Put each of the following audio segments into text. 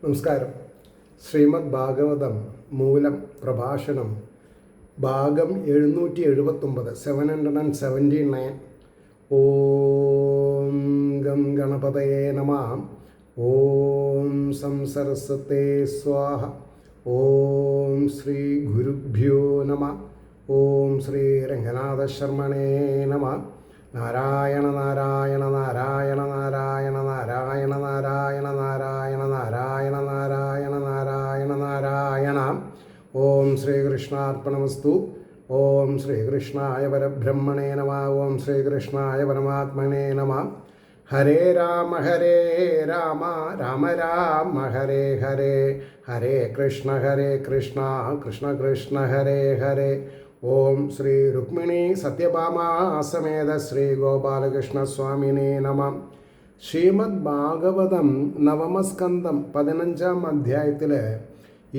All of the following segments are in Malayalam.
നമസ്കാരം. ശ്രീമദ് ഭാഗവതം മൂലം പ്രഭാഷണം ഭാഗം 779 779. ഓം ഗം ഗണപതയേ നമഃ. ഓം സംസരസ്വതേ സ്വാഹ. ഓം ശ്രീ ഗുരുഭ്യോ നമഃ. ഓം ശ്രീ രംഗനാഥ ശർമ്മണേ നമഃ. നാരായണ നാരായണ നാരായണ നാരായണ നാരായണ നാരായണ നാരായണ നാരായണ നാരായണ നാരായണ നാരായണ. ഓം ശ്രീകൃഷ്ണാർപ്പണമസ്തു. ഓം ശ്രീകൃഷ്ണായ പരബ്രഹ്മണേ നമഃ. ഓം ശ്രീകൃഷ്ണായ പരമാത്മനേ നമഃ. ഹരേ രാമ രാമ രാമ ഹരേ ഹരേ. ഹരേ കൃഷ്ണ കൃഷ്ണ കൃഷ്ണ ഹരേ ഹരേ. ഓം ശ്രീ രുക്മിണി സത്യഭാമാ സമേത ശ്രീ ഗോപാലകൃഷ്ണ സ്വാമിനേ നമഃ. ശ്രീമദ് ഭാഗവതം നവമസ്കന്ധം 15-ാം അധ്യായത്തിൽ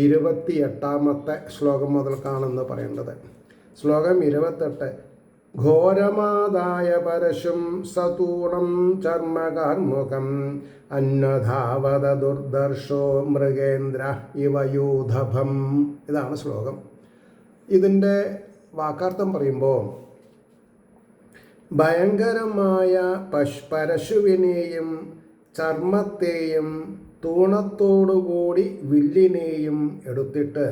28-ാമത്തെ ശ്ലോകം മുതൽക്കാണെന്ന് പറയേണ്ടത്. ശ്ലോകം 28. ഘോരമാദായ പരശും സതൂണം ചർമ്മകാർമുഖം അന്നധാവത ദുർദർശോ മൃഗേന്ദ്ര ഇവ യൂഥഭം. ഇതാണ് ശ്ലോകം. ഇതിൻ്റെ വാക്കാർത്ഥം പറയുമ്പോൾ, ഭയങ്കരമായ പരശുവിനെയും ചർമ്മത്തെയും തൂണത്തോടുകൂടി വില്ലിനെയും എടുത്തിട്ട്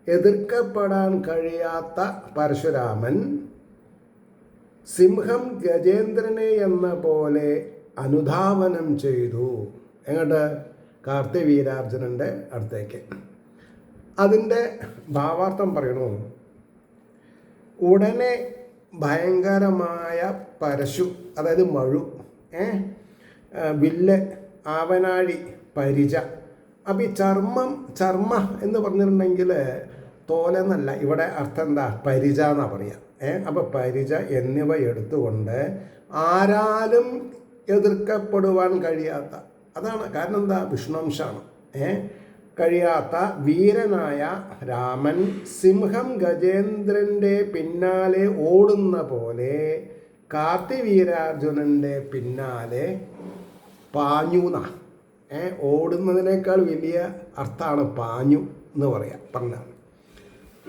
എതിർക്കപ്പെടാൻ കഴിയാത്ത പരശുരാമൻ സിംഹം ഗജേന്ദ്രനെ എന്ന പോലെ അനുധാവനം ചെയ്തു. എങ്ങോട്ട്? കാർത്തിവീരാർജുനൻ്റെ അടുത്തേക്ക്. അതിൻ്റെ ഭാവാർത്ഥം പറയണു. ഉടനെ ഭയങ്കരമായ പരശു, അതായത് മഴു, വില്ല്, ആവനാഴി, പരിച. അപ്പം ഈ ചർമ്മ എന്ന് പറഞ്ഞിട്ടുണ്ടെങ്കിൽ തോലെന്നല്ല, ഇവിടെ അർത്ഥം എന്താ? പരിച എന്നാണ് പറയുക. അപ്പം പരിച എന്നിവ എടുത്തുകൊണ്ട് ആരാലും എതിർക്കപ്പെടുവാൻ കഴിയാത്ത, അതാണ് കാരണം. എന്താ? വിഷ്ണുവംശാണ്. കഴിയാത്ത വീരനായ രാമൻ സിംഹം ഗജേന്ദ്രൻ്റെ പിന്നാലെ ഓടുന്ന പോലെ കാർത്തിവീരാർജുനൻ്റെ പിന്നാലെ പാഞ്ഞുന. ഓടുന്നതിനേക്കാൾ വലിയ അർത്ഥമാണ് പാഞ്ഞു എന്ന് പറഞ്ഞാൽ.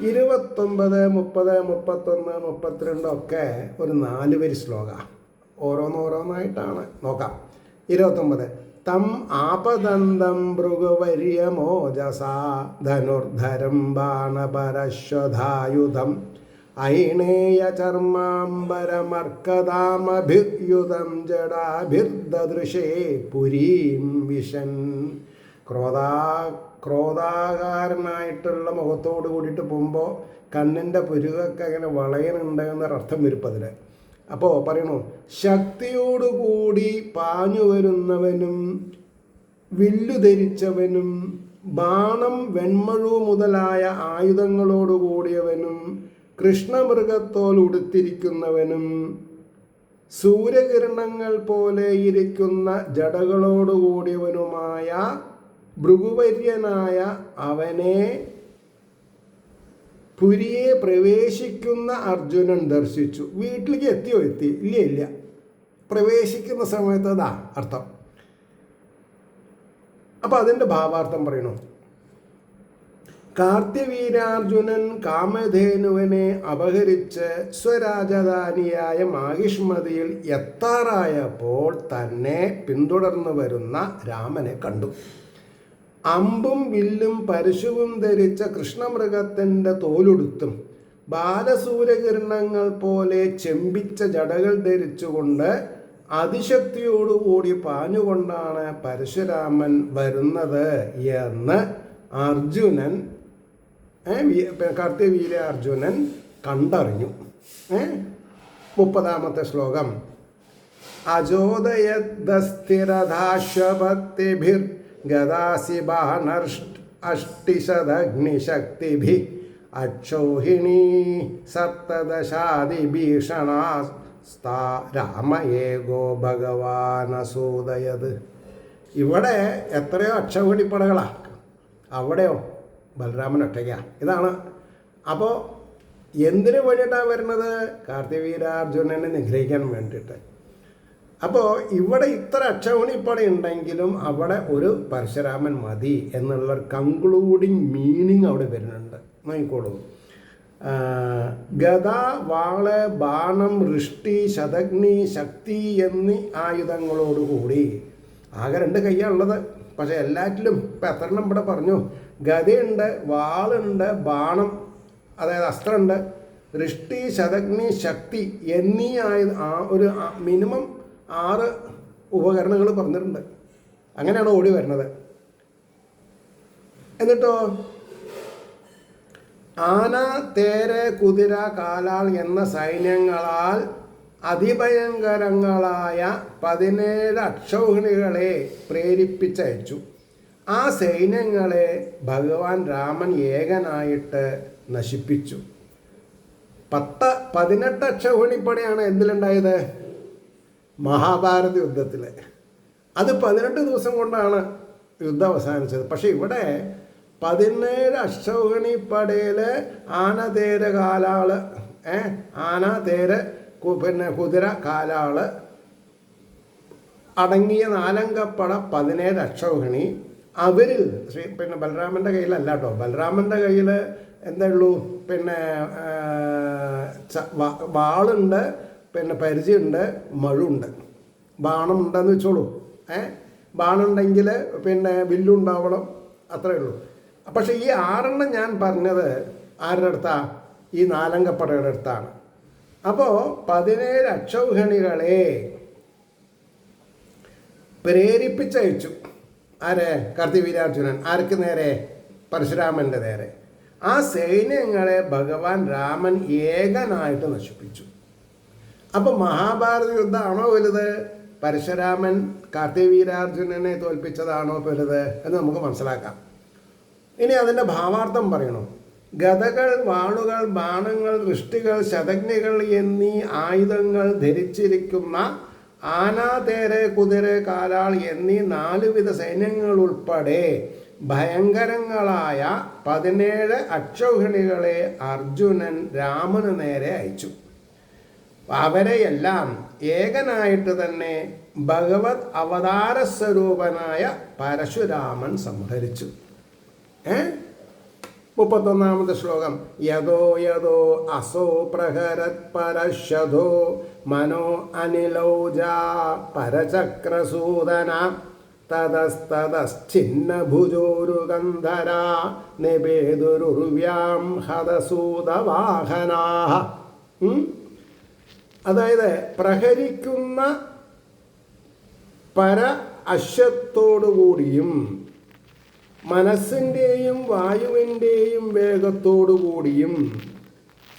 29, 30, 31, 32 ഒക്കെ ഒരു 4 വരി ശ്ലോക. ഓരോന്നായിട്ടാണ് നോക്കാം. 29. തം ആപദന്തം ഭൃഗുവര്യമോജസാ ധനുർധരം ബാണപരശ്വധായുധം ഐണേയ ചർമാംബരമർക്കദാമഭിയുതം ജടാഭിർദൃശേ പുരീം വിശൻ. ക്രോധാകാരനായിട്ടുള്ള മുഖത്തോട് കൂടിയിട്ട് പോകുമ്പോൾ കണ്ണിൻ്റെ പുരുകൊക്കെ അങ്ങനെ വളയനുണ്ട് എന്നൊരർത്ഥം വരുപ്പതിൽ. അപ്പോൾ പറയണു, ശക്തിയോടുകൂടി പാഞ്ഞു വരുന്നവനും വില്ലു ധരിച്ചവനും ബാണം വെൺമഴു മുതലായ ആയുധങ്ങളോടുകൂടിയവനും കൃഷ്ണമൃഗത്തോൽ ഉടുത്തിരിക്കുന്നവനും സൂര്യകിരണങ്ങൾ പോലെ ഇരിക്കുന്ന ജടകളോടുകൂടിയവനുമായ ഭൃഗുവര്യനായ അവനെ പുരിയെ പ്രവേശിക്കുന്ന അർജുനൻ ദർശിച്ചു. വീട്ടിലേക്ക് എത്തി? ഇല്ല. പ്രവേശിക്കുന്ന സമയത്ത് അതാ അർത്ഥം. അപ്പം അതിൻ്റെ ഭാവാർത്ഥം പറയണു. കാർത്തിവീരാർജുനൻ കാമധേനുവിനെ അപഹരിച്ച് സ്വരാജധാനിയായ മാഹിഷ്മതിയിൽ എത്താറായപ്പോൾ തന്നെ പിന്തുടർന്നു വരുന്ന രാമനെ കണ്ടു. അമ്പും വില്ലും പരശുവും ധരിച്ച കൃഷ്ണമൃഗത്തിൻ്റെ തോലുടുത്തും ബാലസൂര്യകിരണങ്ങൾ പോലെ ചെമ്പിച്ച ജടകൾ ധരിച്ചുകൊണ്ട് അതിശക്തിയോടുകൂടി പാഞ്ഞുകൊണ്ടാണ് പരശുരാമൻ വരുന്നത് എന്ന് അർജുനൻ, കാർത്തിവീരാർജുനൻ കണ്ടറിഞ്ഞു. 30-ാമത്തെ ശ്ലോകം. അജോദയദസ്ഥിരധാശ്വപത്തിഭിർ ഗദാസി ബാണർഷ്ടിശദഗ്നിശക്തിഭി അക്ഷോഹിണീ സപ്തദശാദിഭീഷണാസ്താ രാമയേകോ ഭഗവാനസൂദയത്. ഇവിടെ എത്രയോ അക്ഷൗഹിണിപ്പടകളാ, അവിടെയോ ബലരാമൻ ഒറ്റയ്ക്കാ. ഇതാണ്. അപ്പോൾ എന്തിനു വേണ്ടിയിട്ടാണ് വരുന്നത്? കാർത്തിവീരാർജുനനെ നിഗ്രഹിക്കാൻ വേണ്ടിയിട്ട്. അപ്പോൾ ഇവിടെ ഇത്ര അക്ഷൗണിപ്പട ഉണ്ടെങ്കിലും അവിടെ ഒരു പരശുരാമൻ മതി എന്നുള്ള കൺക്ലൂഡിങ് മീനിങ് അവിടെ വരുന്നുണ്ട്. നോക്കിക്കോളൂ. ഗദ, വാള്, ബാണം, ഋഷ്ടി, ശതഗ്നി, ശക്തി എന്നീ ആയുധങ്ങളോടുകൂടി ആകെ 2 കൈയാണുള്ളത്. പക്ഷേ എല്ലാറ്റിലും ഇപ്പം എത്ര എണ്ണം ഇവിടെ പറഞ്ഞു? ഗദയുണ്ട്, വാളുണ്ട്, ബാണം അതായത് അസ്ത്രമുണ്ട്, ഋഷ്ടി, ശതഗ്നി, ശക്തി എന്നീ ഒരു മിനിമം 6 ഉപകരണങ്ങൾ പറഞ്ഞിട്ടുണ്ട്. അങ്ങനെയാണ് ഓടി വരുന്നത്. എന്നിട്ടോ ആന, തേര, കുതിര, കാലാൾ എന്ന സൈന്യങ്ങളാൽ അതിഭയങ്കരങ്ങളായ 17 അക്ഷൗഹിണികളെ പ്രേരിപ്പിച്ചയച്ചു. ആ സൈന്യങ്ങളെ ഭഗവാൻ രാമൻ ഏകനായിട്ട് നശിപ്പിച്ചു. 18 അക്ഷൗഹിണിപ്പടയാണ് എന്തിലുണ്ടായത്? മഹാഭാരത യുദ്ധത്തിൽ. അത് 18 ദിവസം കൊണ്ടാണ് യുദ്ധം അവസാനിച്ചത്. പക്ഷെ ഇവിടെ 17 അക്ഷൗഹിണിപ്പടയിൽ ആന, തേര, കാലാള്, ആന, തേര, പിന്നെ കുതിര, കാലാള് അടങ്ങിയ 4 അംഗപ്പട 17 അക്ഷൗഹിണി. അവരിൽ പിന്നെ ബലരാമൻ്റെ കയ്യിലല്ല കേട്ടോ. ബലരാമൻ്റെ കയ്യിൽ എന്താ ഉള്ളൂ? പിന്നെ വാളുണ്ട്, പിന്നെ പരിചയമുണ്ട്, മഴുണ്ട്, ബാണം ഉണ്ടെന്ന് വെച്ചോളൂ. ബാണുണ്ടെങ്കിൽ പിന്നെ വില്ലുണ്ടാവണം, അത്രയേ ഉള്ളൂ. പക്ഷേ ഈ 6 ഞാൻ പറഞ്ഞത് ആരുടെ അടുത്താണ്? ഈ 4 അംഗപ്പടയുടെ അടുത്താണ്. അപ്പോൾ 17 അക്ഷൗഹിണികളെ പ്രേരിപ്പിച്ചയച്ചു. ആരെ? കാർത്തികവീര്യാർജുനൻ. ആർക്ക് നേരെ? പരശുരാമൻ്റെ നേരെ. ആ സൈന്യങ്ങളെ ഭഗവാൻ രാമൻ ഏകനായിട്ട് നശിപ്പിച്ചു. അപ്പം മഹാഭാരത യുദ്ധമാണോ വലുത്? പരശുരാമൻ കാർത്തികവീര്യാർജുനനെ തോൽപ്പിച്ചതാണോ വലുത് എന്ന് നമുക്ക് മനസ്സിലാക്കാം. ഇനി അതിൻ്റെ ഭാവാർത്ഥം പറയണം. ഗദകൾ, വാളുകൾ, ബാണങ്ങൾ, ഋഷ്ടികൾ, ശതഗ്നികൾ എന്നീ ആയുധങ്ങൾ ധരിച്ചിരിക്കുന്ന ആന, തേര, കുതിര, കാലാൾ എന്നീ 4 വിധ സൈന്യങ്ങൾ ഉൾപ്പെടെ ഭയങ്കരങ്ങളായ 17 അക്ഷൗഹിണികളെ അർജുനൻ രാമന് നേരെ അയച്ചു. അവരെയെല്ലാം ഏകനായിട്ട് തന്നെ ഭഗവത് അവതാര സ്വരൂപനായ പരശുരാമൻ സംഹരിച്ചു. 31-ാമത്തെ ശ്ലോകം. യദോ യദോ അസോ പ്രഹരത് പരശധോ മനോ അനിലൗജ പരചക്രസൂദന തതസ്തതശ്ചിന്ന ഭുജോരുഗന്ധര നിബേദുരുർവ്യാം ഹതസൂതവാഹനാഹ. അതായത് പ്രഹരിക്കുന്ന പര അശ്വത്തോടുകൂടിയും മനസ്സിൻ്റെയും വായുവിൻ്റെയും വേഗത്തോടുകൂടിയും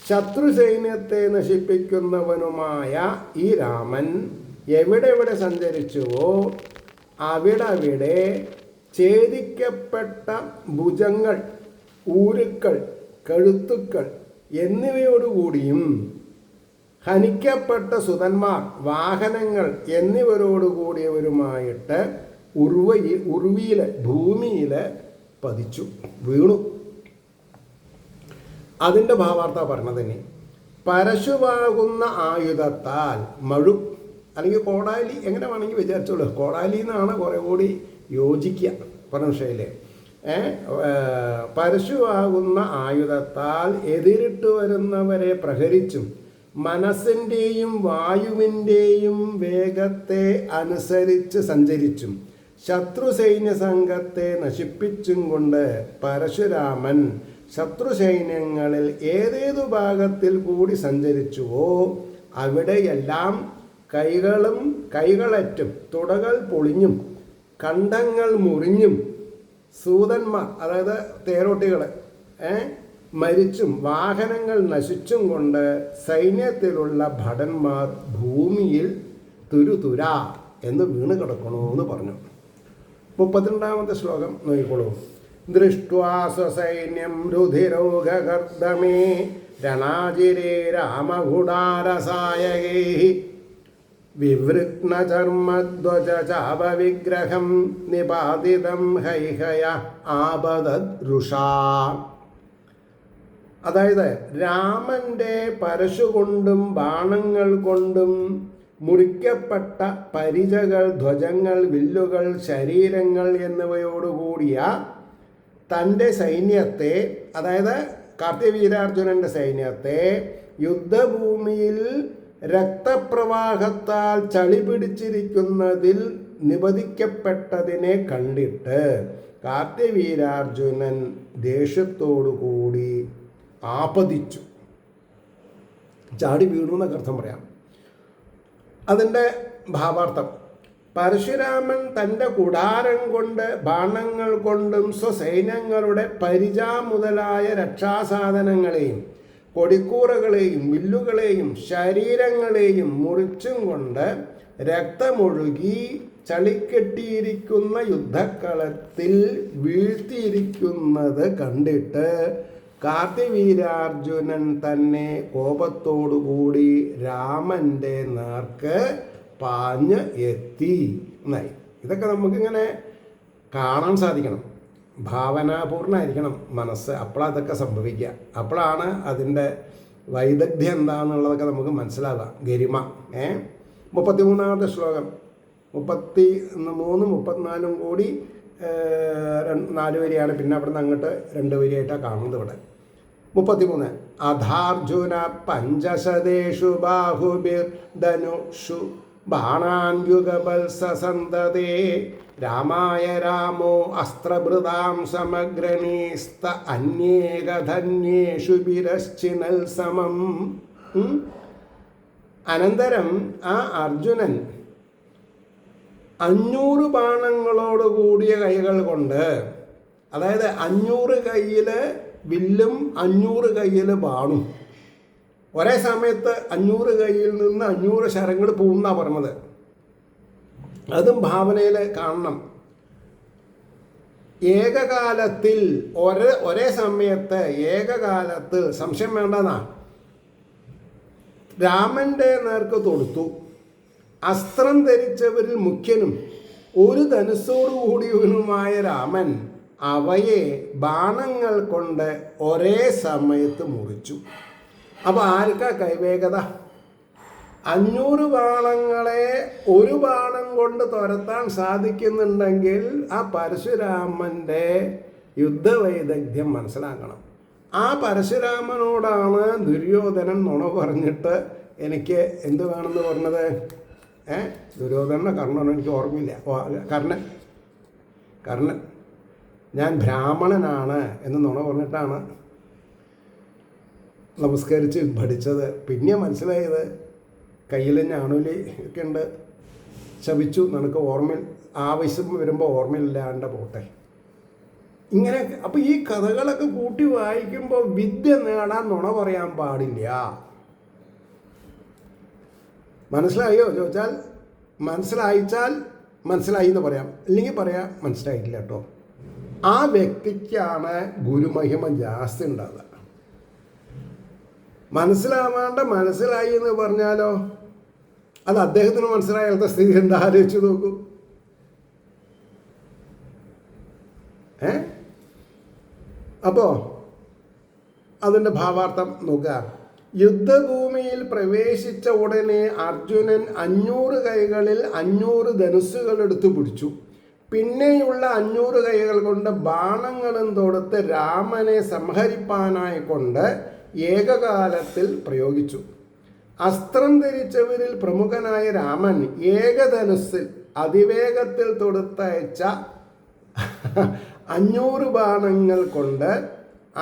ശത്രു സൈന്യത്തെ നശിപ്പിക്കുന്നവനുമായ ഈ രാമൻ എവിടെ സഞ്ചരിച്ചുവോ അവിടെ ഛേദിക്കപ്പെട്ട ഭുജങ്ങൾ, ഊരുക്കൾ, കഴുത്തുക്കൾ എന്നിവയോടുകൂടിയും ഹനിക്കപ്പെട്ട സുതന്മാർ, വാഹനങ്ങൾ എന്നിവരോടുകൂടിയവരുമായിട്ട് ഉർവിയിൽ ഭൂമിയിൽ പതിച്ചു വീണു. അതിൻ്റെ ഭാവാർത്ഥ പറഞ്ഞത് തന്നെ. പരശുവാകുന്ന ആയുധത്താൽ മഴു അല്ലെങ്കിൽ കോടാലി എങ്ങനെ വേണമെങ്കിൽ വിചാരിച്ചോളൂ. കോടാലി എന്നാണ് കുറേ കൂടി യോജിക്കുക പരമശയിലെ. പരശുവാകുന്ന ആയുധത്താൽ എതിരിട്ട് വരുന്നവരെ പ്രഹരിച്ചും മനസ്സിൻ്റെയും വായുവിൻ്റെയും വേഗത്തെ അനുസരിച്ച് സഞ്ചരിച്ചും ശത്രു സൈന്യ സംഘത്തെ നശിപ്പിച്ചും കൊണ്ട് പരശുരാമൻ ശത്രു സൈന്യങ്ങളിൽ ഏതേതു ഭാഗത്തിൽ കൂടി സഞ്ചരിച്ചുവോ അവിടെയെല്ലാം കൈകളറ്റും തുടകൾ പൊളിഞ്ഞും കണ്ഠങ്ങൾ മുറിഞ്ഞും സൂതന്മാർ അതായത് തേരോട്ടികൾ മരിച്ചും വാഹനങ്ങൾ നശിച്ചും കൊണ്ട് സൈന്യത്തിലുള്ള ഭടന്മാർ ഭൂമിയിൽ തുരുതുര എന്ന് വീണ് കിടക്കണമെന്ന് പറഞ്ഞു. 32-ാമത്തെ ശ്ലോകം നോക്കിക്കോളൂ. ദൃഷ്ട്വാ സ്വസൈന്യം രുധിരോഗകർദ്ദമേ രണാജിരേ രാമഗുഡാരസായകൈ വിവൃഗ്നചർമ്മധ്വജ ചാപവിഗ്രഹം നിപാതിതം ഹൈഹയ ആപദൃഷാ. അതായത് രാമൻ്റെ പരശു കൊണ്ടും ബാണങ്ങൾ കൊണ്ടും മുറിക്കപ്പെട്ട പരിചകൾ, ധ്വജങ്ങൾ, വില്ലുകൾ, ശരീരങ്ങൾ എന്നിവയോടുകൂടിയ തൻ്റെ സൈന്യത്തെ, അതായത് കാർത്തികവീരാർജുനൻ്റെ സൈന്യത്തെ യുദ്ധഭൂമിയിൽ രക്തപ്രവാഹത്താൽ ചളി പിടിച്ചിരിക്കുന്നതിൽ നിബന്ധിക്കപ്പെട്ടതിനെ കണ്ടിട്ട് കാർത്തികവീരാർജുനൻ ദേഷ്യത്തോടുകൂടി ആപതിച്ചു. ചാടി വീണു എന്നൊക്കെ അർത്ഥം പറയാം. അതിൻ്റെ ഭാവാർത്ഥം: പരശുരാമൻ തൻ്റെ കുടാരം കൊണ്ട്, ബാണങ്ങൾ കൊണ്ടും സ്വസൈന്യങ്ങളുടെ പരിച മുതലായ രക്ഷാസാധനങ്ങളെയും കൊടിക്കൂറകളെയും വില്ലുകളെയും ശരീരങ്ങളെയും മുറിച്ചും കൊണ്ട് രക്തമൊഴുകി ചളിക്കെട്ടിയിരിക്കുന്ന യുദ്ധക്കളത്തിൽ വീഴ്ത്തിയിരിക്കുന്നത് കണ്ടിട്ട് കാർത്തികവീരാർജുനൻ തന്നെ കോപത്തോടുകൂടി രാമൻ്റെ നേർക്ക് പാഞ്ഞ് എത്തി എന്നായി. ഇതൊക്കെ നമുക്കിങ്ങനെ കാണാൻ സാധിക്കണം. ഭാവനാപൂർണ്ണമായിരിക്കണം മനസ്സ്. അപ്പോഴാണ് അതൊക്കെ സംഭവിക്കുക. അപ്പോഴാണ് അതിൻ്റെ വൈദഗ്ധ്യം എന്താണെന്നുള്ളതൊക്കെ നമുക്ക് മനസ്സിലാവുക. ഗരിമ. 33ാമത്തെ ശ്ലോകം 33, 34 കൂടി 4 വരിയാണ്. പിന്നെ അവിടെ നിന്ന് അങ്ങോട്ട് 2 വരിയായിട്ടാണ് കാണുന്നത്. ഇവിടെ 33: അധാർജുന പഞ്ചശതേഷു ബാഹുബിർ ധനുഷു ബാണാൻ യുഗബൽസന്തതേ രാമായ രാമോ അസ്ത്രഭൃതാം സമഗ്രണീസ്ത അന്യേകധന്യേഷു ബിരശ്ചിനൽ സമം. അനന്തരം ആ അർജുനൻ 500 ബാണങ്ങളോട് കൂടിയ കൈകൾ കൊണ്ട്, അതായത് 500 കയ്യിൽ വില്ലും 500 കയ്യിൽ ബാണും, ഒരേ സമയത്ത് 500 കയ്യിൽ നിന്ന് 500 ശരങ്ങൾ പോകുന്നാണ് പറഞ്ഞത്. അതും ഭാവനയിൽ കാണണം. ഏകകാലത്തിൽ ഒരേ സമയത്ത് ഏകകാലത്ത്, സംശയം വേണ്ടെന്നാ, രാമൻ്റെ നേർക്ക് തൊടുത്തു. അസ്ത്രം ധരിച്ചവരിൽ മുഖ്യനും ഒരു ധനുസ്സോടുകൂടിയവനുമായ രാമൻ അവയെ ബാണങ്ങൾ കൊണ്ട് ഒരേ സമയത്ത് മുറിച്ചു. അപ്പോൾ ആർക്കാ കൈവേഗത? 500 ബാണങ്ങളെ ഒരു ബാണം കൊണ്ട് തുരത്താൻ സാധിക്കുന്നുണ്ടെങ്കിൽ ആ പരശുരാമൻ്റെ യുദ്ധവൈദഗ്ധ്യം മനസ്സിലാക്കണം. ആ പരശുരാമനോടാണ് ദുര്യോധനൻ നുണ പറഞ്ഞിട്ട് എനിക്ക് എന്ത് വേണമെന്ന് പറഞ്ഞത്. ദുര്യോധന കർണനോ എനിക്ക് ഓർമ്മയില്ല. കർണൻ ഞാൻ ബ്രാഹ്മണനാണ് എന്ന് നുണ പറഞ്ഞിട്ടാണ് നമസ്കരിച്ച് പഠിച്ചത്. പിന്നെ മനസ്സിലായത് കയ്യിൽ ഞാണൂലി ഒക്കെ ഉണ്ട്, ശപിച്ചു, നിനക്ക് ഓർമ്മയിൽ ആവശ്യം വരുമ്പോൾ ഓർമ്മയില്ലാണ്ട് പോട്ടെ. ഇങ്ങനെ. അപ്പോൾ ഈ കഥകളൊക്കെ കൂട്ടി വായിക്കുമ്പോൾ വിദ്യ നേടാൻ നുണ പറയാൻ പാടില്ല. മനസ്സിലായോ ചോദിച്ചാൽ മനസ്സിലായിച്ചാൽ മനസ്സിലായി എന്ന് പറയാം, ഇല്ലെങ്കിൽ പറയാം മനസ്സിലായിട്ടില്ല കേട്ടോ. ആ വ്യക്തിക്കാണ് ഗുരുമഹിമ ജാസ്തി ഉണ്ടാവുക. മനസ്സിലാവാണ്ട് മനസ്സിലായി എന്ന് പറഞ്ഞാലോ അത് അദ്ദേഹത്തിന് മനസ്സിലായാലത്തെ സ്ഥിതി എന്താ ആലോചിച്ച് നോക്കൂ. അപ്പോൾ അതിൻ്റെ ഭാവാർത്ഥം നോക്കുക. യുദ്ധഭൂമിയിൽ പ്രവേശിച്ച ഉടനെ അർജുനൻ 500 കൈകളിൽ 500 ധനുസ്സുകൾ എടുത്തു പിടിച്ചു. പിന്നെയുള്ള 500 കൈകൾ കൊണ്ട് ബാണങ്ങളും തൊടുത്ത് രാമനെ സംഹരിപ്പാനായി കൊണ്ട് ഏകകാലത്തിൽ പ്രയോഗിച്ചു. അസ്ത്രം ധരിച്ചവരിൽ പ്രമുഖനായ രാമൻ ഏകധനുസ്സിൽ അതിവേഗത്തിൽ തൊടുത്തയച്ച 500 ബാണങ്ങൾ കൊണ്ട്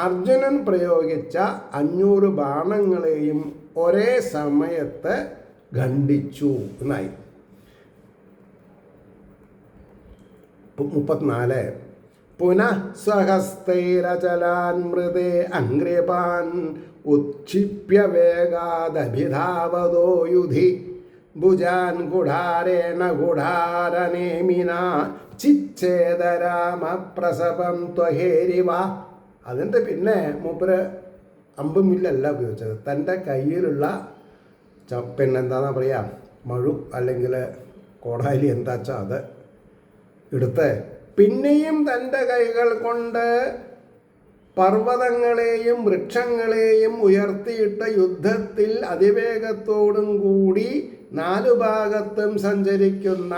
അർജുനൻ പ്രയോഗിച്ച 500 ബാണങ്ങളെയും ഒരേ സമയത്ത് ഖണ്ഡിച്ചു എന്നായി. 34 പുനഃ സ്വഹസ്തൈരചലാൻ മൃദേ അംഗ്രിപാൻ ഉക്ഷിപ്യ വേഗാദഭിധാവതോ യുധി ഭുജാൻ ഗുഢാരേണ ഗുഢാരനേമിന ചിച്ഛേദരാമ പ്രസവം ത്വഹേരിവ. അതിൻ്റെ പിന്നെ മൂപ്പര് അമ്പുമില്ലല്ല ഉപയോഗിച്ചത്, തൻ്റെ കയ്യിലുള്ള പിന്നെന്താണെന്നാ പറയുക, മഴു അല്ലെങ്കിൽ കോടാലി എന്താ വെച്ചാൽ അത് എടുത്ത് പിന്നെയും തൻ്റെ കൈകൾ കൊണ്ട് പർവ്വതങ്ങളെയും വൃക്ഷങ്ങളെയും ഉയർത്തിയിട്ട യുദ്ധത്തിൽ അതിവേഗത്തോടും കൂടി നാലു ഭാഗത്തും സഞ്ചരിക്കുന്ന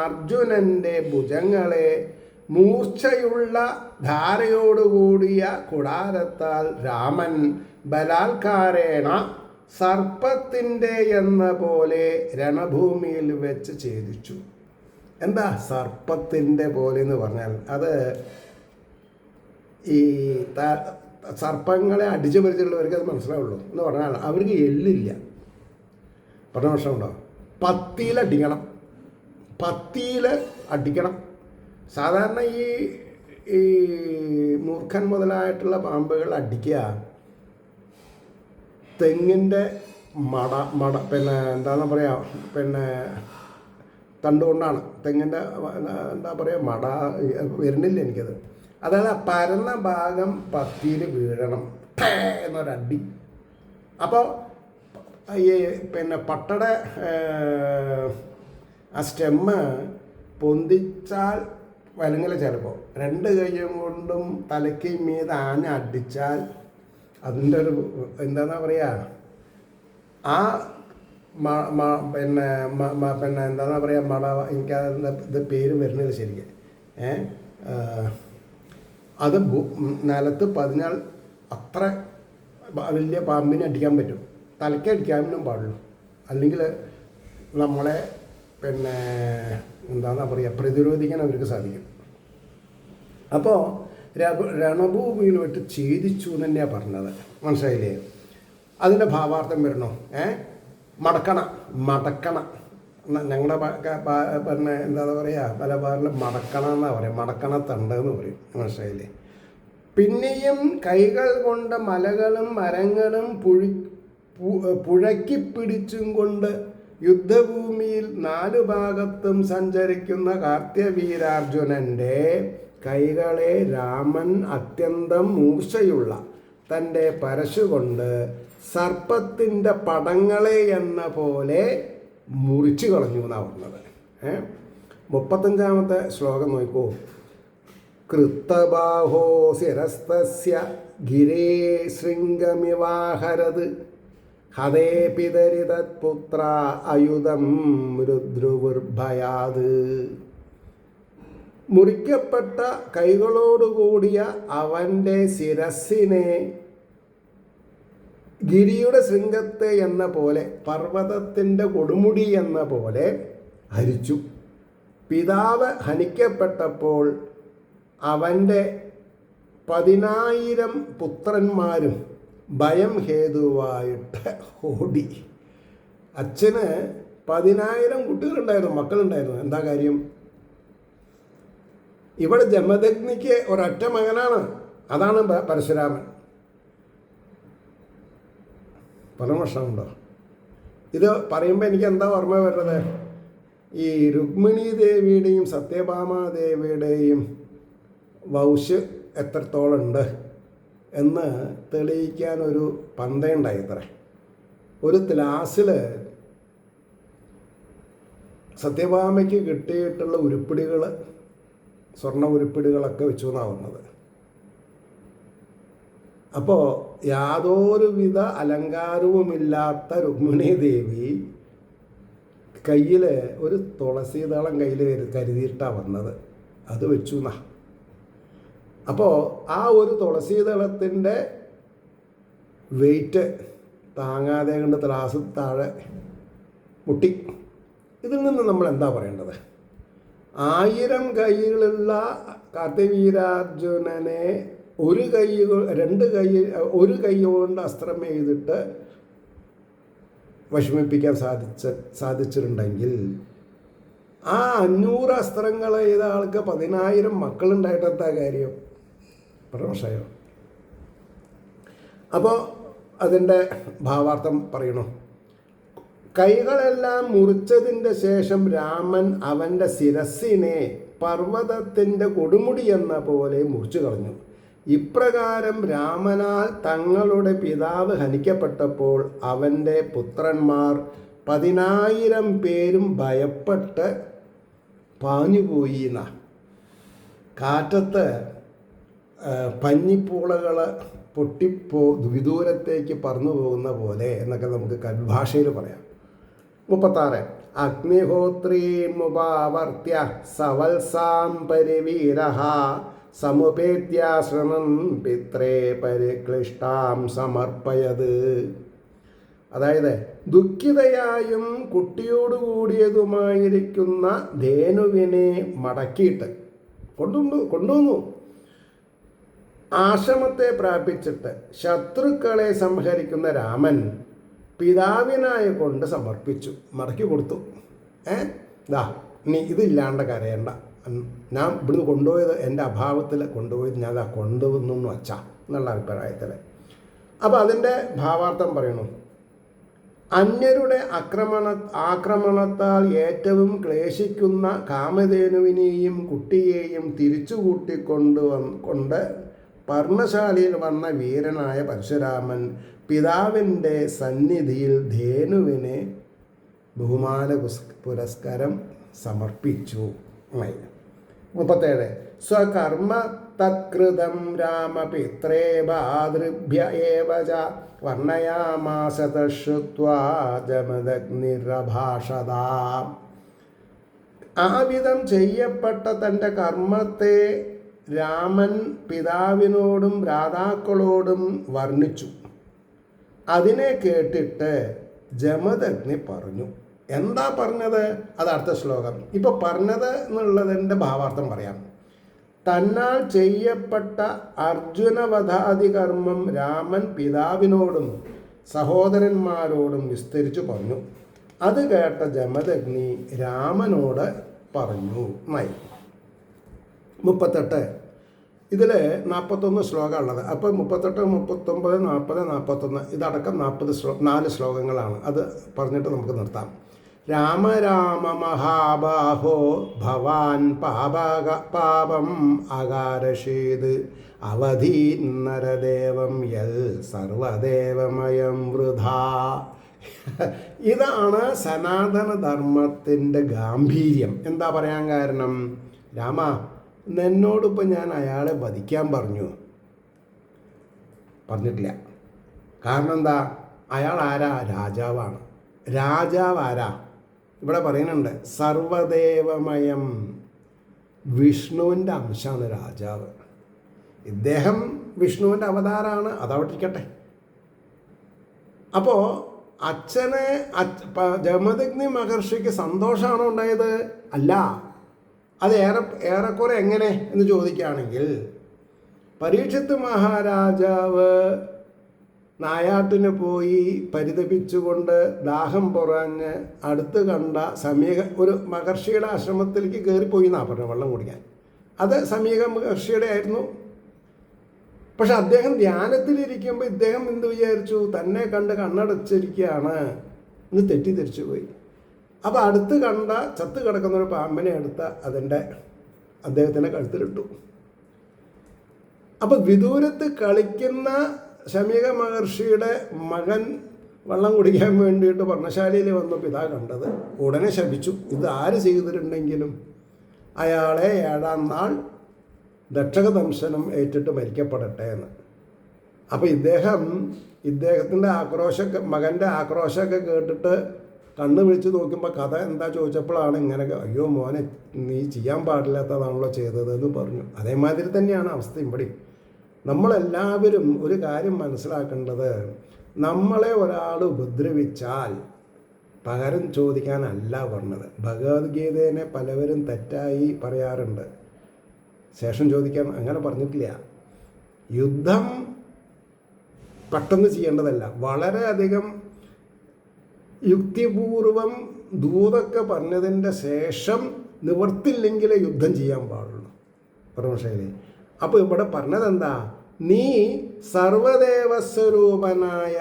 അർജുനൻ്റെ ഭുജങ്ങളെ മൂർച്ചയുള്ള ധാരയോടുകൂടിയ കുടാരത്താൽ രാമൻ ബലാത്കാരേണ സർപ്പത്തിൻ്റെ എന്ന പോലെ രണഭൂമിയിൽ വെച്ച് ഛേദിച്ചു. എന്താ സർപ്പത്തിൻ്റെ പോലെ എന്ന് പറഞ്ഞാൽ അത് ഈ സർപ്പങ്ങളെ അടിച്ചു പറിച്ചുള്ളവർക്ക് അത് മനസ്സിലാവുള്ളൂ എന്ന് പറഞ്ഞാൽ അവർക്ക് എല്ലില്ല. പറഞ്ഞ പ്രശ്നമുണ്ടോ? പത്തിയിൽ അടിക്കണം. സാധാരണ ഈ മൂർഖൻ മുതലായിട്ടുള്ള പാമ്പുകൾ അടിക്കുക തെങ്ങിൻ്റെ മട പിന്നെ എന്താണെന്ന് പറയുക, പിന്നെ തണ്ടുകൊണ്ടാണ്. തെങ്ങിൻ്റെ എന്താ പറയുക, മട വരുന്നില്ല എനിക്കത്. അതായത് പരന്ന ഭാഗം പത്തിയിൽ വീഴണം എന്നൊരടി. അപ്പോൾ ഈ പിന്നെ പട്ടട ആ സ്റ്റെമ്മ് പൊന്തിച്ചാൽ വലുങ്ങല ചിലപ്പോൾ രണ്ട് കൈയും കൊണ്ടും തലയ്ക്ക് മീത് അടിച്ചാൽ അതിൻ്റെ ഒരു എന്താണെന്നാ പറയുക, ആ പിന്നെ എന്താണെന്നാ പറയുക, എനിക്കത് പേര് വരുന്നത് ശരിക്കും അത് നിലത്ത് പതിഞ്ഞാൽ അത്ര വലിയ പാമ്പിനെ അടിക്കാൻ പറ്റും. തലയ്ക്ക് അടിക്കാനും പാടുള്ളൂ, അല്ലെങ്കിൽ നമ്മളെ പിന്നെ എന്താണെന്നാ പറയുക പ്രതിരോധിക്കാൻ അവർക്ക് സാധിക്കും. അപ്പോൾ രണഭൂമിയിൽ വിട്ട് ഛേദിച്ചു എന്ന് തന്നെയാണ് പറഞ്ഞത്. മനസ്സിലായില്ലേ? അതിൻ്റെ ഭാവാർത്ഥം വരണോ? മടക്കണ ഞങ്ങളുടെ പിന്നെ എന്താ പറയുക, പല ഭാഗങ്ങളിൽ മടക്കണ എന്നാണ് പറയുക, മടക്കണ തണ്ട് എന്ന് പറയും. മനസ്സിലായില്ലേ? പിന്നെയും കൈകൾ കൊണ്ട് മലകളും മരങ്ങളും പുഴക്കി പിടിച്ചും കൊണ്ട് യുദ്ധഭൂമിയിൽ നാലു ഭാഗത്തും സഞ്ചരിക്കുന്ന കാർത്യവീരാർജുനൻ്റെ കൈകളെ രാമൻ അത്യന്തം മൂർച്ചയുള്ള തൻ്റെ പരശുകൊണ്ട് സർപ്പത്തിൻ്റെ പടങ്ങളെ എന്ന പോലെ മുറിച്ചു കളഞ്ഞു എന്നാണ് പറഞ്ഞത്. 35-ാമത്തെ ശ്ലോകം നോക്കൂ. കൃത്തബാഹോ ശിരസ്തസ്യ ഗിരേ ശൃംഗമിവാഹരത് ഹതേ പിതരി തത്പുത്ര അയുധം രുദ്രുവിർഭയാത്. മുറിക്കപ്പെട്ട കൈകളോടുകൂടിയ അവൻ്റെ ശിരസ്സിനെ ഗിരിയുടെ ശൃംഗത്തെ എന്ന പോലെ, പർവ്വതത്തിൻ്റെ കൊടുമുടി എന്ന പോലെ ഹരിച്ചു. പിതാവ് ഹനിക്കപ്പെട്ടപ്പോൾ അവൻ്റെ 10,000 പുത്രന്മാരും ഭയം ഹേതുവായിട്ട് ഓടി. അച്ഛന് 10,000 കുട്ടികളുണ്ടായിരുന്നു, മക്കളുണ്ടായിരുന്നു. എന്താ കാര്യം? ഇവിടെ ജമദഗ്നിക്ക് ഒരൊറ്റ മകനാണ്, അതാണ് പരശുരാമൻ. പരമർഷമുണ്ടോ? ഇത് പറയുമ്പോൾ എനിക്ക് എന്താ ഓർമ്മ വരുന്നത്, ഈ രുക്മിണി ദേവിയുടെയും സത്യഭാമാദേവിയുടെയും വൗശ് എത്രത്തോളം ഉണ്ട് എന്ന് തെളിയിക്കാൻ ഒരു പന്തയുണ്ടായിത്ര. ഒരു ക്ലാസ്സിൽ സത്യഭാമയ്ക്ക് കിട്ടിയിട്ടുള്ള ഉരുപ്പിടികൾ, സ്വർണ്ണ ഉരുപ്പിടികളൊക്കെ വെച്ചു എന്നാണ് പറഞ്ഞത്. അപ്പോൾ യാതൊരുവിധ അലങ്കാരവുമില്ലാത്ത രുക്മിണി ദേവി കയ്യിൽ ഒരു തുളസീദളം കയ്യിൽ കരുതിയിട്ടാണ് വന്നത്. അത് വെച്ചു എന്നാ. അപ്പോൾ ആ ഒരു തുളസീദളത്തിൻ്റെ വെയിറ്റ് താങ്ങാതെ കൊണ്ട് ത്രാസ് താഴെ മുട്ടി. ഇതിൽ നിന്ന് നമ്മൾ എന്താ പറയേണ്ടത്? 1000 കൈകളുള്ള കാർത്തിവീരാർജുനനെ ഒരു കൈ കൊണ്ട് അസ്ത്രം എഴുതിട്ട് വിഷമിപ്പിക്കാൻ സാധിച്ചിട്ടുണ്ടെങ്കിൽ ആ 500 അസ്ത്രങ്ങൾ ചെയ്ത ആൾക്ക് 10,000 മക്കളുണ്ടായിട്ടെന്താ കാര്യം? പ്രമോഷയോ? അപ്പോൾ അതിൻ്റെ ഭാവാർത്ഥം പറയണോ? കൈകളെല്ലാം മുറിച്ചതിൻ്റെ ശേഷം രാമൻ അവൻ്റെ ശിരസ്സിനെ പർവ്വതത്തിൻ്റെ കൊടുമുടി എന്ന പോലെ മുറിച്ചു കളഞ്ഞു. ഇപ്രകാരം രാമനാൽ തങ്ങളുടെ പിതാവ് ഹനിക്കപ്പെട്ടപ്പോൾ അവൻ്റെ പുത്രന്മാർ 10,000 പേരും ഭയപ്പെട്ട് പാഞ്ഞുപോയി എന്ന കാറ്റത്ത് പഞ്ഞിപ്പൂളകൾ വിദൂരത്തേക്ക് പറന്നു പോകുന്ന പോലെ എന്നൊക്കെ നമുക്ക് ഭാഷയിൽ പറയാം. 36 അഗ്നിഹോത്രീമുപാവർത്തിയ സവത്സാം പരിവീരഃ സമുപേത്യ ശൃണൻ പിത്രേ പരിക്ലിഷ്ടാം സമർപ്പയത്. അതായത് ദുഃഖിതയായും കുട്ടിയോടുകൂടിയതുമായിരിക്കുന്ന ധേനുവിനെ മടക്കിയിട്ട് കൊണ്ടുവന്നു. ആശ്രമത്തെ പ്രാപിച്ചിട്ട് ശത്രുക്കളെ സംഹരിക്കുന്ന രാമൻ പിതാവിനായി കൊണ്ട് സമർപ്പിച്ചു, മടക്കി കൊടുത്തു. നീ ഇതില്ലാണ്ട് കരയണ്ട, ഞാൻ ഇവിടുന്ന് കൊണ്ടുപോയത് എൻ്റെ അഭാവത്തിൽ കൊണ്ടുപോയത് ഞാൻ കൊണ്ടുവന്നു വച്ചാ എന്നുള്ള അഭിപ്രായത്തിൽ. അപ്പോൾ അതിൻ്റെ ഭാവാർത്ഥം പറയണു. അന്യരുടെ ആക്രമണത്താൽ ഏറ്റവും ക്ലേശിക്കുന്ന കാമധേനുവിനെയും കുട്ടിയെയും തിരിച്ചു കൊണ്ട് പർണശാലയിൽ വന്ന വീരനായ പരശുരാമൻ പിതാവിൻ്റെ സന്നിധിയിൽ ധേനുവിനെ ബഹുമാന പുരസ്കാരം സമർപ്പിച്ചു. 37 സ്വകർമ്മ തത്കൃതം രാമപിത്രേ ഭാതൃഭ്യ ഏവ ച വർണ്ണയാമാസ തശ്രുത്വാ ജമദഗ്നിരഭാഷത. ആ വിധം ചെയ്യപ്പെട്ട തൻ്റെ കർമ്മത്തെ രാമൻ പിതാവിനോടും ഭ്രാതാക്കളോടും വർണ്ണിച്ചു. അതിനെ കേട്ടിട്ട് ജമദഗ്നി പറഞ്ഞു. എന്താ പറഞ്ഞത്? അത് അടുത്ത ശ്ലോകം. ഇപ്പോൾ പറഞ്ഞത് എന്നുള്ളതിൻ്റെ ഭാവാർത്ഥം പറയാം. തന്നാൽ ചെയ്യപ്പെട്ട അർജുനവധാദി കർമ്മം രാമൻ പിതാവിനോടും സഹോദരന്മാരോടും വിസ്തരിച്ചു പറഞ്ഞു. അത് കേട്ട ജമദഗ്നി രാമനോട് പറഞ്ഞു. 38 ഇതിൽ 41 ശ്ലോകമുള്ളത്. അപ്പോൾ 38, 39, 40, 41 ഇതടക്കം 4 ശ്ലോകങ്ങളാണ്. അത് പറഞ്ഞിട്ട് നമുക്ക് നിർത്താം. രാമ രാമ മഹാബാഹോ ഭവാൻ പാപം അകാരഷേത് അവധീന്നരദേവം യൽ സർവദേവമയം വൃഥാ. ഇതാണ് സനാതനധർമ്മത്തിൻ്റെ ഗാംഭീര്യം. എന്താ പറയാൻ കാരണം? രാമ, എന്നോടിപ്പോൾ ഞാൻ അയാളെ വധിക്കാൻ പറഞ്ഞിട്ടില്ല. കാരണം എന്താ? അയാൾ ആരാ? രാജാവാണ്. രാജാവ് ആരാ? ഇവിടെ പറയുന്നുണ്ട് സർവദേവമയം, വിഷ്ണുവിൻ്റെ അംശമാണ് രാജാവ്. ഇദ്ദേഹം വിഷ്ണുവിൻ്റെ അവതാരമാണ്, അതവിടെ ഇരിക്കട്ടെ. അപ്പോൾ ജമദഗ്നി മഹർഷിക്ക് സന്തോഷമാണോ ഉണ്ടായത്? അല്ല. അത് ഏറെക്കുറെ എങ്ങനെ എന്ന് ചോദിക്കുകയാണെങ്കിൽ, പരീക്ഷിത്ത് മഹാരാജാവ് നായാട്ടിന് പോയി പരിതപിച്ചുകൊണ്ട് ദാഹം പുറഞ്ഞ് അടുത്ത് കണ്ട ഒരു മഹർഷിയുടെ ആശ്രമത്തിലേക്ക് കയറിപ്പോയി എന്നാണ് പറഞ്ഞത് വെള്ളം കുടിക്കാൻ. അത് സമീക മഹർഷിയുടെ ആയിരുന്നു. പക്ഷെ അദ്ദേഹം ധ്യാനത്തിലിരിക്കുമ്പോൾ ഇദ്ദേഹം എന്ത് വിചാരിച്ചു? തന്നെ കണ്ട് കണ്ണടച്ചിരിക്കുകയാണ് എന്ന് തെറ്റിദ്ധരിച്ചു പോയി. അപ്പോൾ അടുത്ത് കണ്ട ചത്ത് കിടക്കുന്നൊരു പാമ്പിനെ എടുത്ത് അദ്ദേഹത്തിൻ്റെ കഴുത്തിലിട്ടു. അപ്പോൾ വിദൂരത്ത് കളിക്കുന്ന ശമീക മഹർഷിയുടെ മകൻ വെള്ളം കുടിക്കാൻ വേണ്ടിയിട്ട് പർണശാലയിൽ വന്നപ്പോൾ ഇതാ കണ്ടത്. ഉടനെ ശപിച്ചു, ഇത് ആര് ചെയ്തിട്ടുണ്ടെങ്കിലും അയാളെ 7-ാം നാൾ ദക്ഷകദംശനം ഏറ്റിട്ട് മരിക്കപ്പെടട്ടെ എന്ന്. അപ്പോൾ ഇദ്ദേഹത്തിൻ്റെ മകൻ്റെ ആക്രോശമൊക്കെ കേട്ടിട്ട് കണ്ണ് വിളിച്ച് നോക്കുമ്പോൾ കഥ എന്താ ചോദിച്ചപ്പോഴാണ് ഇങ്ങനെ, അയ്യോ മോനെ, നീ ചെയ്യാൻ പാടില്ലാത്തതാണല്ലോ ചെയ്തതെന്ന് പറഞ്ഞു. അതേമാതിരി തന്നെയാണ് അവസ്ഥ ഇവിടെ. നമ്മളെല്ലാവരും ഒരു കാര്യം മനസ്സിലാക്കേണ്ടത്, നമ്മളെ ഒരാൾ ഉപദ്രവിച്ചാൽ പകരം ചോദിക്കാനല്ല പറഞ്ഞത്. ഭഗവത്ഗീതേനെ പലവരും തെറ്റായി പറയാറുണ്ട്. ശേഷം ചോദിക്കാൻ അങ്ങനെ പറഞ്ഞിട്ടില്ല. യുദ്ധം പെട്ടെന്ന് ചെയ്യേണ്ടതല്ല, വളരെയധികം യുക്തിപൂർവം ദൂതൊക്കെ പറഞ്ഞതിൻ്റെ ശേഷം നിവർത്തില്ലെങ്കിലേ യുദ്ധം ചെയ്യാൻ പാടുള്ളൂ പരമശൈലി. അപ്പോൾ ഇവിടെ പറഞ്ഞതെന്താ? നീ സർവദേവസ്വരൂപനായ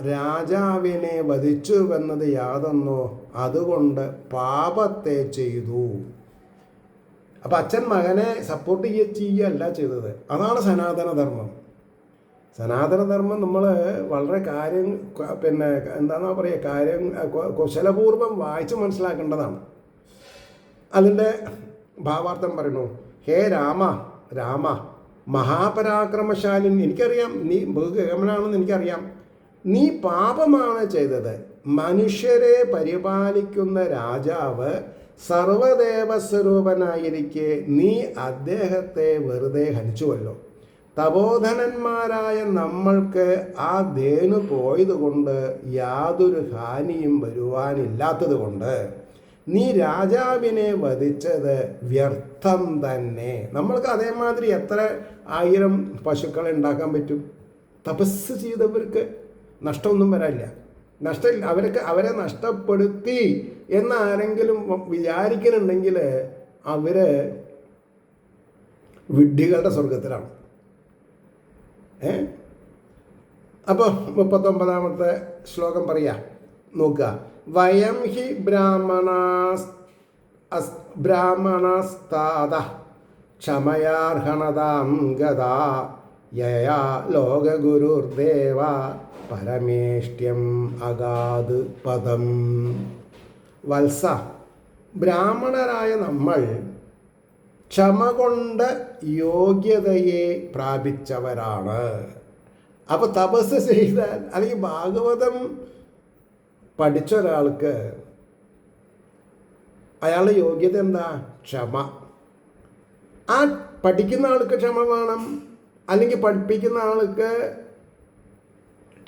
രാജാവിനെ വധിച്ചുവെന്നത് യാതൊന്നോ, അതുകൊണ്ട് പാപത്തെ ചെയ്തു. അപ്പം അച്ഛൻ മകനെ സപ്പോർട്ട് ചെയ്യുകയല്ല ചെയ്തത്. അതാണ് സനാതനധർമ്മം. സനാതനധർമ്മം നമ്മൾ വളരെ എന്താണെന്നാ പറയുക, കുശലപൂർവ്വം വായിച്ച് മനസ്സിലാക്കേണ്ടതാണ്. അതിൻ്റെ ഭാവാർത്ഥം പറയുന്നു. ഹേ രാമ മഹാപരാക്രമശാലിൻ, എനിക്കറിയാം നീ ബഹുഗമനാണെന്ന് എനിക്കറിയാം. നീ പാപമാണ് ചെയ്തത്, മനുഷ്യരെ പരിപാലിക്കുന്ന രാജാവ് സർവദേവസ്വരൂപനായിരിക്കെ നീ അദ്ദേഹത്തെ വെറുതെ ഹനിച്ചുവല്ലോ. തപോധനന്മാരായ നമ്മൾക്ക് ആ ധേനു പോയതുകൊണ്ട് യാതൊരു ഹാനിയും വരുവാനില്ലാത്തത് കൊണ്ട് നീ രാജാവിനെ വധിച്ചത് വ്യർത്ഥം തന്നെ. നമ്മൾക്ക് അതേമാതിരി എത്ര 1000 പശുക്കളെ ഉണ്ടാക്കാൻ പറ്റും? തപസ് ചെയ്തവർക്ക് നഷ്ടമൊന്നും വരാനില്ല. നഷ്ടമില്ല. അവരെ നഷ്ടപ്പെടുത്തി എന്നാരെങ്കിലും വിചാരിക്കുന്നുണ്ടെങ്കിൽ അവർ വിഡ്ഢികളുടെ സ്വർഗത്തിലാണ്. അപ്പോൾ 39ാമത്തെ ശ്ലോകം പറയാ, നോക്കുക. വയം ഹി ബ്രാഹ്മണസ്താദ ക്ഷമയാർഹണതാം ഗതാ യയാ ലോകഗുരുർദേവ പരമേഷ്ട്യം അഗാത് പദം. വത്സ, ബ്രാഹ്മണരായ നമ്മൾ ക്ഷമ കൊണ്ട് യോഗ്യതയെ പ്രാപിച്ചവരാണ്. അപ്പോൾ തപസ് ചെയ്താൽ അല്ലെങ്കിൽ ഭാഗവതം പഠിച്ച ഒരാൾക്ക് അയാളുടെ യോഗ്യത എന്താ? ക്ഷമ. ആ പഠിക്കുന്ന ആൾക്ക് ക്ഷമ വേണം, അല്ലെങ്കിൽ പഠിപ്പിക്കുന്ന ആൾക്ക്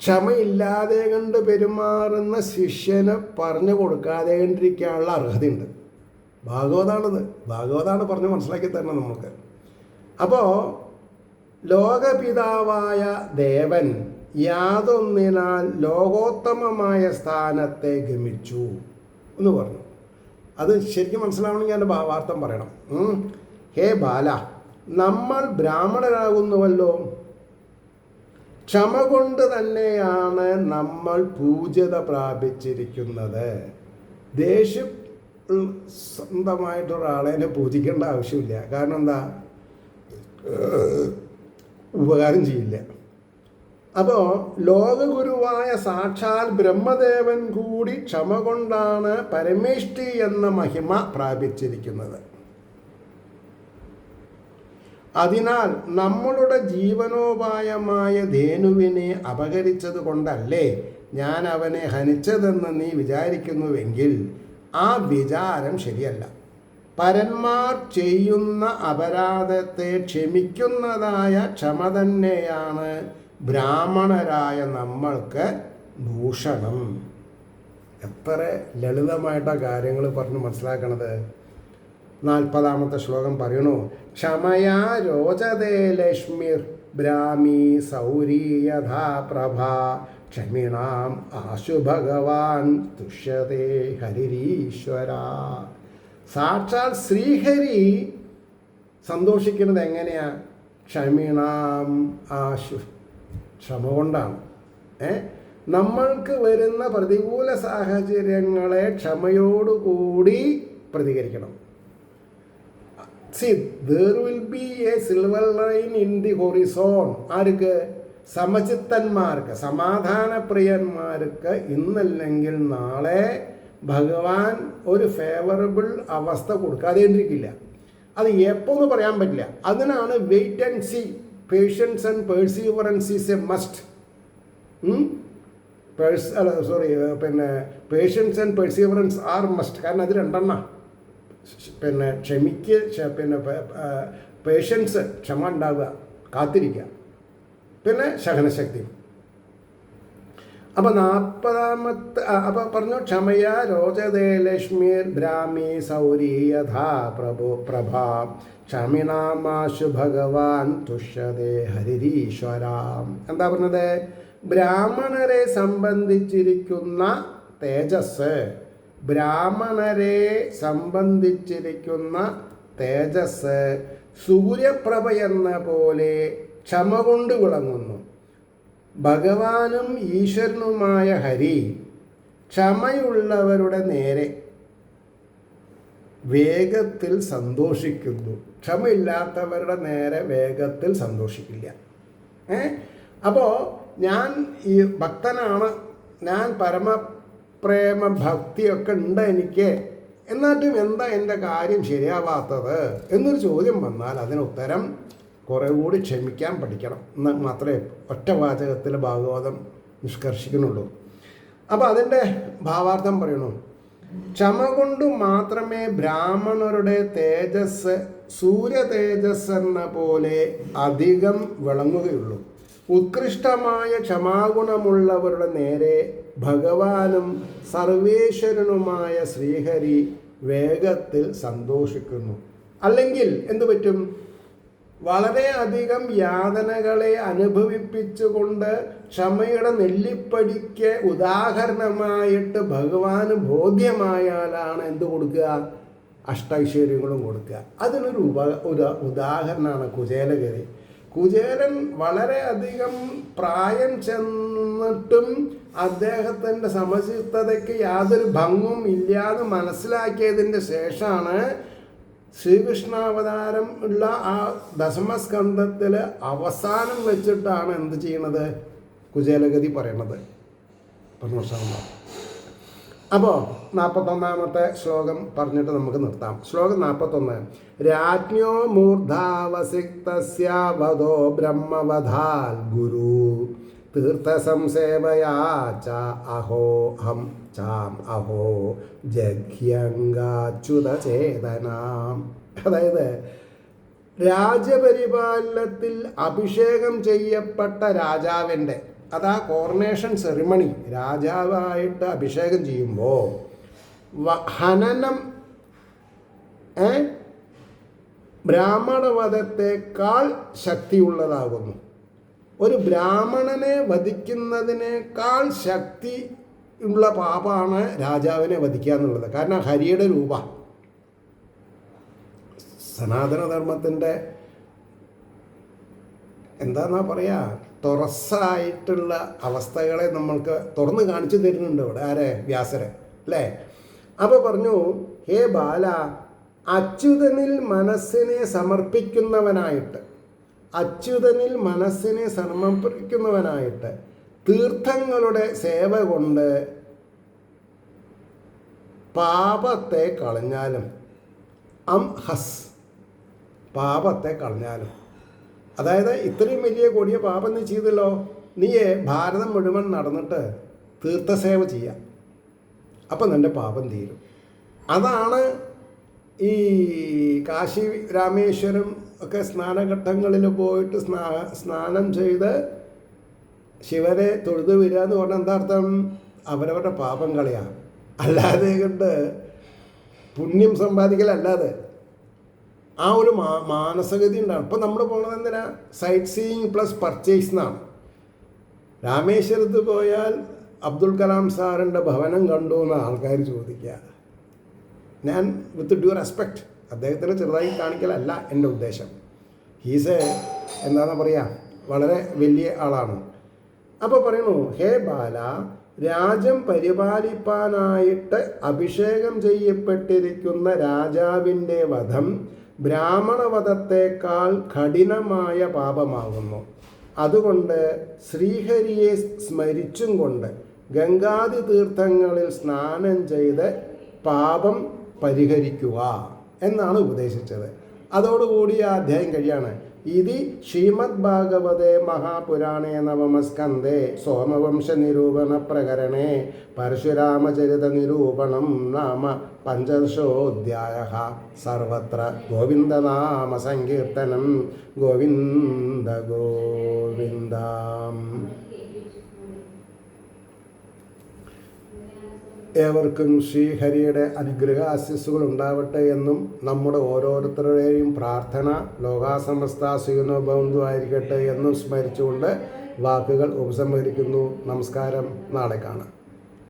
ക്ഷമയില്ലാതെ കണ്ട് പെരുമാറുന്ന ശിഷ്യന് പറഞ്ഞു കൊടുക്കാതെ കണ്ടിരിക്കാനുള്ള അർഹതയുണ്ട്. ഭാഗവതാണ് പറഞ്ഞ് മനസ്സിലാക്കി തരണം നമുക്ക്. അപ്പോൾ ലോകപിതാവായ ദേവൻ യാതൊന്നിനാൽ ലോകോത്തമമായ സ്ഥാനത്തെ ഗമിച്ചു എന്ന് പറഞ്ഞു. അത് ശരിക്കും മനസ്സിലാവണമെങ്കിൽ അതിൻ്റെ ഭാവാർത്ഥം പറയണം. ഹേ ബാല, നമ്മൾ ബ്രാഹ്മണരാകുന്നുവല്ലോ. ക്ഷമ കൊണ്ട് തന്നെയാണ് നമ്മൾ പൂജ്യത പ്രാപിച്ചിരിക്കുന്നത്. ദേഷ്യം സ്വന്തമായിട്ടൊരാളെ പൂജിക്കേണ്ട ആവശ്യമില്ല. കാരണം എന്താ? ഉപകാരം ചെയ്യില്ല. അപ്പോൾ ലോകഗുരുവായ സാക്ഷാൽ ബ്രഹ്മദേവൻ കൂടി ക്ഷമ കൊണ്ടാണ് പരമേഷ്ടി എന്ന മഹിമ പ്രാപിച്ചിരിക്കുന്നത്. അതിനാൽ നമ്മളുടെ ജീവനോപായമായ ധേനുവിനെ അപഹരിച്ചത് കൊണ്ടല്ലേ ഞാൻ അവനെ ഹനിച്ചതെന്ന് നീ വിചാരിക്കുന്നുവെങ്കിൽ ആ വിചാരം ശരിയല്ല. പരന്മാർ ചെയ്യുന്ന അപരാധത്തെ ക്ഷമിക്കുന്നതായ ക്ഷമ തന്നെയാണ് ബ്രാഹ്മണരായ നമ്മൾക്ക് ഭൂഷണം. എത്ര ലളിതമായിട്ടാണ് കാര്യങ്ങൾ പറഞ്ഞ് മനസ്സിലാക്കണത്. 40ാമത്തെ ശ്ലോകം പറയണു, ക്ഷമയാ രോചതേ ലക്ഷ്മിർ ബ്രാഹ്മി സൗരീ യഥാ പ്രഭാ ക്ഷമിണാം ആശു ഭഗവാൻ തുഷ്യതേ ഹരിരീശ്വര. സാക്ഷാൽ ശ്രീഹരി സന്തോഷിക്കുന്നത് എങ്ങനെയാ? ക്ഷമിണാം ആശു, ക്ഷമ കൊണ്ടാണ്. നമ്മൾക്ക് വരുന്ന പ്രതികൂല സാഹചര്യങ്ങളെ ക്ഷമയോടുകൂടി പ്രതികരിക്കണം. there will be a silver line in the horizon. ആർക്ക്? സമചിത്തന്മാർക്ക്, സമാധാനപ്രിയന്മാർക്ക് ഇന്നല്ലെങ്കിൽ നാളെ ഭഗവാൻ ഒരു ഫേവറബിൾ അവസ്ഥ കൊടുക്കാതെയിരിക്കില്ല. അത് എപ്പോഴെന്ന് പറയാൻ പറ്റില്ല. അതിനാണ് wait and see. Patience and perseverance is a must. Patience and perseverance are must. കാരണം അത് രണ്ടെണ്ണ. പേഷ്യൻസ്, ക്ഷമ ഉണ്ടാവുക, കാത്തിരിക്കുക, പിന്നെ സഹനശക്തി. അപ്പം 40ാമത്തെ അപ്പം പറഞ്ഞു, ക്ഷമയ രോചതേ ലക്ഷ്മീർ ബ്രാഹ്മി സൗരീ യഥാ പ്രഭാ ക്ഷമിണാമാശു ഭഗവാൻ തുഷ്യതേ ഹരിരീശ്വരാം. എന്താ പറഞ്ഞത്? ബ്രാഹ്മണരെ സംബന്ധിച്ചിരിക്കുന്ന തേജസ്, ബ്രാഹ്മണരെ സംബന്ധിച്ചിരിക്കുന്ന തേജസ് സൂര്യപ്രഭയെന്ന പോലെ ക്ഷമ കൊണ്ട് വിളങ്ങുന്നു. ഭഗവാനും ഈശ്വരനുമായ ഹരി ക്ഷമയുള്ളവരുടെ നേരെ വേഗത്തിൽ സന്തോഷിക്കുന്നു. ക്ഷമയില്ലാത്തവരുടെ നേരെ വേഗത്തിൽ സന്തോഷിക്കില്ല. അപ്പോൾ ഞാൻ ഈ ഭക്തനാണ്, ഞാൻ പരമപ്രേമ ഭക്തിയൊക്കെ ഉണ്ട് എനിക്ക്, എന്നിട്ടും എന്താ എൻ്റെ കാര്യം ശരിയാവാത്തത് എന്നൊരു ചോദ്യം വന്നാൽ അതിന് ഉത്തരം കുറേ കൂടി ക്ഷമിക്കാൻ പഠിക്കണം എന്ന് മാത്രമേ ഒറ്റ വാചകത്തിൽ ഭാഗവതം നിഷ്കർഷിക്കുന്നുള്ളൂ. അപ്പോൾ അതിൻ്റെ ഭാവാർത്ഥം പറയണു. ക്ഷമ കൊണ്ട് മാത്രമേ ബ്രാഹ്മണരുടെ തേജസ് സൂര്യ തേജസ് എന്ന പോലെ അധികം വിളങ്ങുകയുള്ളൂ. ഉത്കൃഷ്ടമായ ക്ഷമാഗുണമുള്ളവരുടെ നേരെ ഭഗവാനും സർവേശ്വരനുമായ ശ്രീഹരി വേഗത്തിൽ സന്തോഷിക്കുന്നു. അല്ലെങ്കിൽ എന്തു പറ്റും? വളരെ അധികം യാതനകളെ അനുഭവിപ്പിച്ചുകൊണ്ട് ക്ഷമയുടെ നെല്ലിപ്പടിക്ക് ഉദാഹരണമായിട്ട് ഭഗവാന് ബോധ്യമായാലാണ് എന്ത് കൊടുക്കുക? അഷ്ടൈശ്വര്യങ്ങളും കൊടുക്കുക. അതിനൊരു ഉദാഹരണമാണ് കുചേലഗിരി. കുചേലൻ വളരെ അധികം പ്രായം ചെന്നിട്ടും അദ്ദേഹത്തിൻ്റെ സമചിത്തതയ്ക്ക് യാതൊരു ഭംഗവും ഇല്ലാതെ മനസ്സിലാക്കിയതിൻ്റെ ശേഷമാണ് ശ്രീകൃഷ്ണാവതാരം ഉള്ള ആ ദശമസ്കന്ധത്തിൽ അവസാനം വെച്ചിട്ടാണ് എന്ത് ചെയ്യണത്? കുചേലഗതി പറയണത്. അപ്പോൾ 41-ാമത്തെ ശ്ലോകം പറഞ്ഞിട്ട് നമുക്ക് നിർത്താം. ശ്ലോകം 41. രാജ്ഞോ മൂർധാവസിക്തസ്യ വധോ ബ്രഹ്മവധാൽ ഗുരു തീർത്ഥസംസേവയാ ച അഹോഹം ചാം അഹോ ജഘ്യങ്കാച്യുതചേതനാം. അതായത് രാജപരിപാലനത്തിൽ അഭിഷേകം ചെയ്യപ്പെട്ട രാജാവിൻ്റെ, അതാ കോർണേഷൻ സെറിമണി, രാജാവായിട്ട് അഭിഷേകം ചെയ്യുമ്പോൾ ഹനനം ബ്രാഹ്മണവധത്തേക്കാൾ ശക്തിയുള്ളതാകുന്നു. ഒരു ബ്രാഹ്മണനെ വധിക്കുന്നതിനേക്കാൾ ശക്തി ഉള്ള പാപമാണ് രാജാവിനെ വധിക്കുക എന്നുള്ളത്. കാരണം ഹരിയുടെ രൂപ, സനാതനധർമ്മത്തിൻ്റെ എന്താന്നാ പറയുക, തുറസ്സായിട്ടുള്ള അവസ്ഥകളെ നമ്മൾക്ക് തുറന്ന് കാണിച്ചു തരുന്നുണ്ട് ഇവിടെ. ആരെ? വ്യാസരെ അല്ലേ? അപ്പോൾ പറഞ്ഞു, ഹേ ബാല, അച്യുതനിൽ മനസ്സിനെ സമർപ്പിക്കുന്നവനായിട്ട്, അച്യുതനിൽ മനസ്സിനെ സമർപ്പിക്കുന്നവനായിട്ട് തീർത്ഥങ്ങളുടെ സേവ കൊണ്ട് പാപത്തെ കളഞ്ഞാലും, പാപത്തെ കളഞ്ഞാലും, അതായത് ഇത്രയും വലിയ കൊടിയ പാപം നീ ചെയ്തല്ലോ, നീയെ ഭാരതം മുഴുവൻ നടന്നിട്ട് തീർത്ഥസേവ ചെയ്യാം, അപ്പം നിൻ്റെ പാപം തീരും. അതാണ് ഈ കാശി രാമേശ്വരം ഒക്കെ സ്നാനഘട്ടങ്ങളിൽ പോയിട്ട് സ്നാനം ചെയ്ത് ശിവനെ തൊഴുതു വരിക എന്ന് പറഞ്ഞാൽ എന്താ അർത്ഥം? അവരവരുടെ പാപം കളയാം. അല്ലാതെ കൊണ്ട് പുണ്യം സമ്പാദിക്കലല്ലാതെ ആ ഒരു മാനസഗതി ഉണ്ടാകും. ഇപ്പം നമ്മൾ പോണത് എന്തിനാ? സൈറ്റ് സീയിങ് പ്ലസ് പർച്ചേസ് എന്നാണ്. രാമേശ്വരത്ത് പോയാൽ അബ്ദുൽ കലാം സാറിൻ്റെ ഭവനം കണ്ടു എന്ന് ആൾക്കാർ ചോദിക്കുക. ഞാൻ വിത്ത് ഡ്യൂ റെസ്പെക്റ്റ് അദ്ദേഹത്തിന് ചെറുതായി കാണിക്കലല്ല എൻ്റെ ഉദ്ദേശം. ഹീസ് എന്താണെന്ന് പറയുക, വളരെ വലിയ ആളാണ്. അപ്പോൾ പറയുന്നു, ഹേ ബാല, രാജ്യം പരിപാലിപ്പാനായിട്ട് അഭിഷേകം ചെയ്യപ്പെട്ടിരിക്കുന്ന രാജാവിൻ്റെ വധം ബ്രാഹ്മണവധത്തേക്കാൾ കഠിനമായ പാപമാകുന്നു. അതുകൊണ്ട് ശ്രീഹരിയെ സ്മരിച്ചും കൊണ്ട് ഗംഗാദി തീർത്ഥങ്ങളിൽ സ്നാനം ചെയ്ത് പാപം പരിഹരിക്കുക എന്നാണ് ഉപദേശിച്ചത്. അതോടുകൂടി ആ അധ്യായം കഴിയാണ്. ഇതി ശ്രീമദ് ഭാഗവതേ മഹാപുരാണേ നവമസ്കന്ധേ സോമവംശ നിരൂപണ പ്രകരണേ പരശുരാമചരിത നിരൂപണം നാമ പഞ്ചദശോധ്യായഃ. സർവത്ര ഗോവിന്ദനാമ സങ്കീർത്തനം. ഗോവിന്ദ ഗോവിന്ദ. ഏവർക്കും ശ്രീഹരിയുടെ അനുഗ്രഹാശിസ്സുകൾ ഉണ്ടാവട്ടെ എന്നും നമ്മുടെ ഓരോരുത്തരുടെയും പ്രാർത്ഥന ലോകാസമസ്ത സുഖിനോ ഭവന്തു ആയിരിക്കട്ടെ എന്നും സ്മരിച്ചുകൊണ്ട് വാക്കുകൾ ഉപസംഹരിക്കുന്നു. നമസ്കാരം. നാളെ കാണാം.